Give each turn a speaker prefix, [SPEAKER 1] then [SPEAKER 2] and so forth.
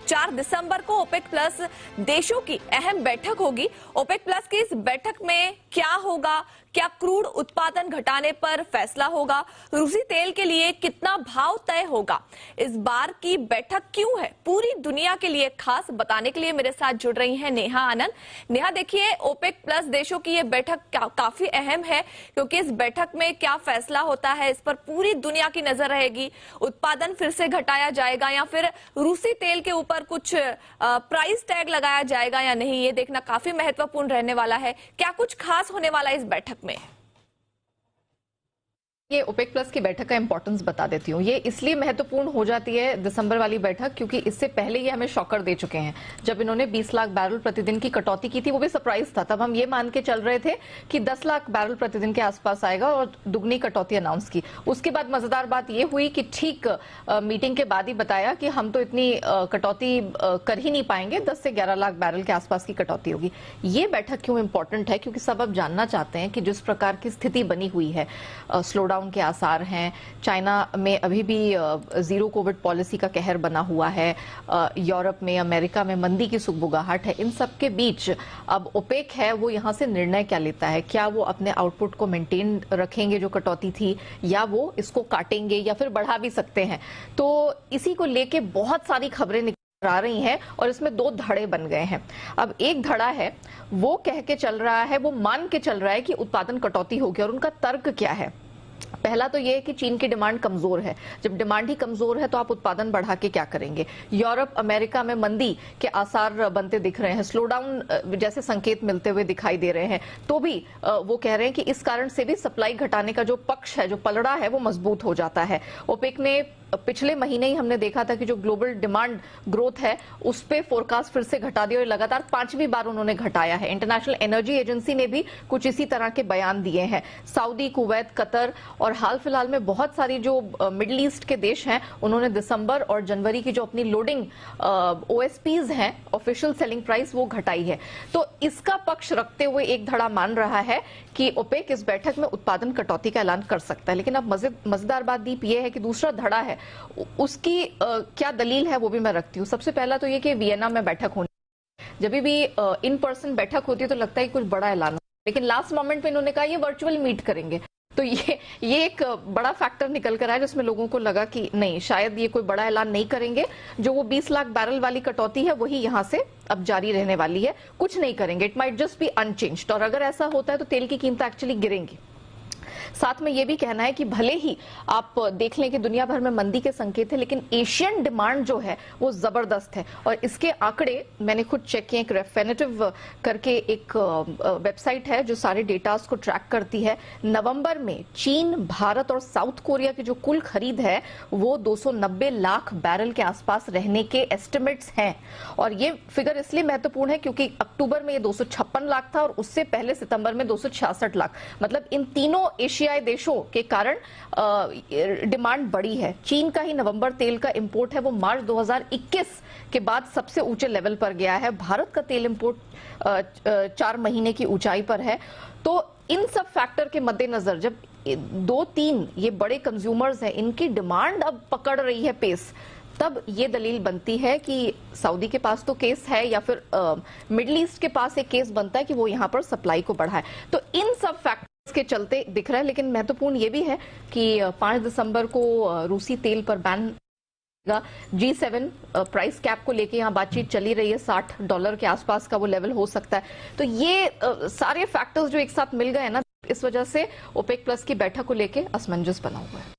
[SPEAKER 1] 4 दिसंबर को OPEC plus देशों की अहम बैठक होगी। ओपेक प्लस की इस बैठक में क्या होगा? क्या क्रूड उत्पादन घटाने पर फैसला होगा? रूसी तेल के लिए कितना भाव तय होगा? इस बार की बैठक क्यों है पूरी दुनिया के लिए खास, बताने के लिए मेरे साथ जुड़ रही हैं नेहा आनंद। नेहा, देखिए, ओपेक प्लस देशों की ये बैठक काफी अहम है क्योंकि इस बैठक में क्या फैसला होता है इस पर पूरी दुनिया की नजर रहेगी। उत्पादन फिर से घटाया जाएगा या फिर रूसी तेल के ऊपर कुछ प्राइस टैग लगाया जाएगा या नहीं, ये देखना काफी महत्वपूर्ण रहने वाला है। क्या कुछ खास होने वाला है इस बैठक में?
[SPEAKER 2] ये ओपेक प्लस की बैठक का इंपॉर्टेंस बता देती हूँ। ये इसलिए महत्वपूर्ण हो जाती है दिसंबर वाली बैठक क्योंकि इससे पहले ये हमें शॉकर दे चुके हैं। जब इन्होंने 20 लाख बैरल प्रतिदिन की कटौती की थी, वो भी सरप्राइज था। तब हम ये मान के चल रहे थे कि 10 लाख बैरल प्रतिदिन के आसपास आएगा और दुगनी कटौती अनाउंस की। उसके बाद मजेदार बात ये हुई कि ठीक मीटिंग के बाद ही बताया कि हम तो इतनी कटौती कर ही नहीं पाएंगे, 10 से 11 लाख बैरल के आसपास की कटौती होगी। ये बैठक क्यों इंपॉर्टेंट है? क्योंकि सब अब जानना चाहते हैं कि जिस प्रकार की स्थिति बनी हुई है, स्लो के आसार हैं, चाइना में अभी भी जीरो कोविड पॉलिसी का कहर बना हुआ है, यूरोप में, अमेरिका में मंदी की सुगबुगाहट है, इन सब के बीच अब ओपेक है वो यहां से निर्णय क्या लेता है? क्या वो अपने आउटपुट को मेंटेन रखेंगे जो कटौती थी, या वो इसको काटेंगे या फिर बढ़ा भी सकते हैं? तो इसी को लेके बहुत सारी खबरें आ रही हैं और इसमें दो धड़े बन गए हैं। अब एक धड़ा है वो कह के चल रहा है, वो मान के चल रहा है कि उत्पादन कटौती होगी, और उनका तर्क क्या है? पहला तो यह है कि चीन की डिमांड कमजोर है। जब डिमांड ही कमजोर है तो आप उत्पादन बढ़ा के क्या करेंगे? यूरोप, अमेरिका में मंदी के आसार बनते दिख रहे हैं, स्लो डाउन जैसे संकेत मिलते हुए दिखाई दे रहे हैं, तो भी वो कह रहे हैं कि इस कारण से भी सप्लाई घटाने का जो पक्ष है, जो पलड़ा है, वो मजबूत हो जाता है। ओपेक ने पिछले महीने ही हमने देखा था कि जो ग्लोबल डिमांड ग्रोथ है उस पे फोरकास्ट फिर से घटा दिया और लगातार 5वीं बार उन्होंने घटाया है। इंटरनेशनल एनर्जी एजेंसी ने भी कुछ इसी तरह के बयान दिए हैं। सऊदी, कुवैत, कतर और हाल फिलहाल में बहुत सारी जो मिडिल ईस्ट के देश हैं, उन्होंने दिसंबर और जनवरी की जो अपनी लोडिंग ओएसपीज हैं, ऑफिशियल सेलिंग प्राइस, वो घटाई है। तो इसका पक्ष रखते हुए एक धड़ा मान रहा है कि ओपेक इस बैठक में उत्पादन कटौती का ऐलान कर सकता है। लेकिन अब मजेदार बात दीप यह है कि दूसरा धड़ा है, उसकी क्या दलील है वो भी मैं रखती हूँ। सबसे पहला तो ये कि वियना में बैठक होनी, जब भी इन पर्सन बैठक होती है तो लगता है कुछ बड़ा ऐलान हो, लेकिन लास्ट मोमेंट पे इन्होंने कहा ये वर्चुअल मीट करेंगे। तो ये एक बड़ा फैक्टर निकल कर आया जिसमें लोगों को लगा कि नहीं, शायद ये कोई बड़ा ऐलान नहीं करेंगे। जो वो 20 लाख बैरल वाली कटौती है वही यहां से अब जारी रहने वाली है, कुछ नहीं करेंगे। It might just be unchanged. और अगर ऐसा होता है तो तेल की कीमत एक्चुअली गिरेंगी। साथ में यह भी कहना है कि भले ही आप देख लें कि दुनिया भर में मंदी के संकेत है, लेकिन एशियन डिमांड जो है वो जबरदस्त है। और इसके आंकड़े मैंने खुद चेक किए। एक रेफिनेटिव करके एक वेबसाइट है जो सारे डेटास को ट्रैक करती है। नवंबर में चीन, भारत और साउथ कोरिया की जो कुल खरीद है वो 290 लाख बैरल के आसपास रहने के एस्टिमेट्स हैं। और ये फिगर इसलिए महत्वपूर्ण है क्योंकि अक्टूबर में ये 256 लाख था और उससे पहले सितंबर में 266 लाख। मतलब इन तीनों एशियाई देशों के कारण डिमांड बढ़ी है। चीन का ही नवंबर तेल का इंपोर्ट है वो मार्च 2021 के बाद सबसे ऊंचे लेवल पर गया है। भारत का तेल इंपोर्ट 4 महीने की ऊंचाई पर है। तो इन सब फैक्टर के मद्देनजर जब 2-3 ये बड़े कंज्यूमर्स हैं, इनकी डिमांड अब पकड़ रही है पेस, तब ये दलील बनती है कि सऊदी के पास तो केस है या फिर मिडिल ईस्ट के पास एक केस बनता है कि वो यहां पर सप्लाई को बढ़ाए। तो इन सब फैक्टर्स के चलते दिख रहा है। लेकिन महत्वपूर्ण ये भी है कि 5 दिसंबर को रूसी तेल पर बैन G7 प्राइस कैप को लेके यहां बातचीत चली रही है। $60 के आसपास का वो लेवल हो सकता है। तो ये सारे फैक्टर्स जो एक साथ मिल गए ना, इस वजह से ओपेक प्लस की बैठक को लेके असमंजस बना हुआ है।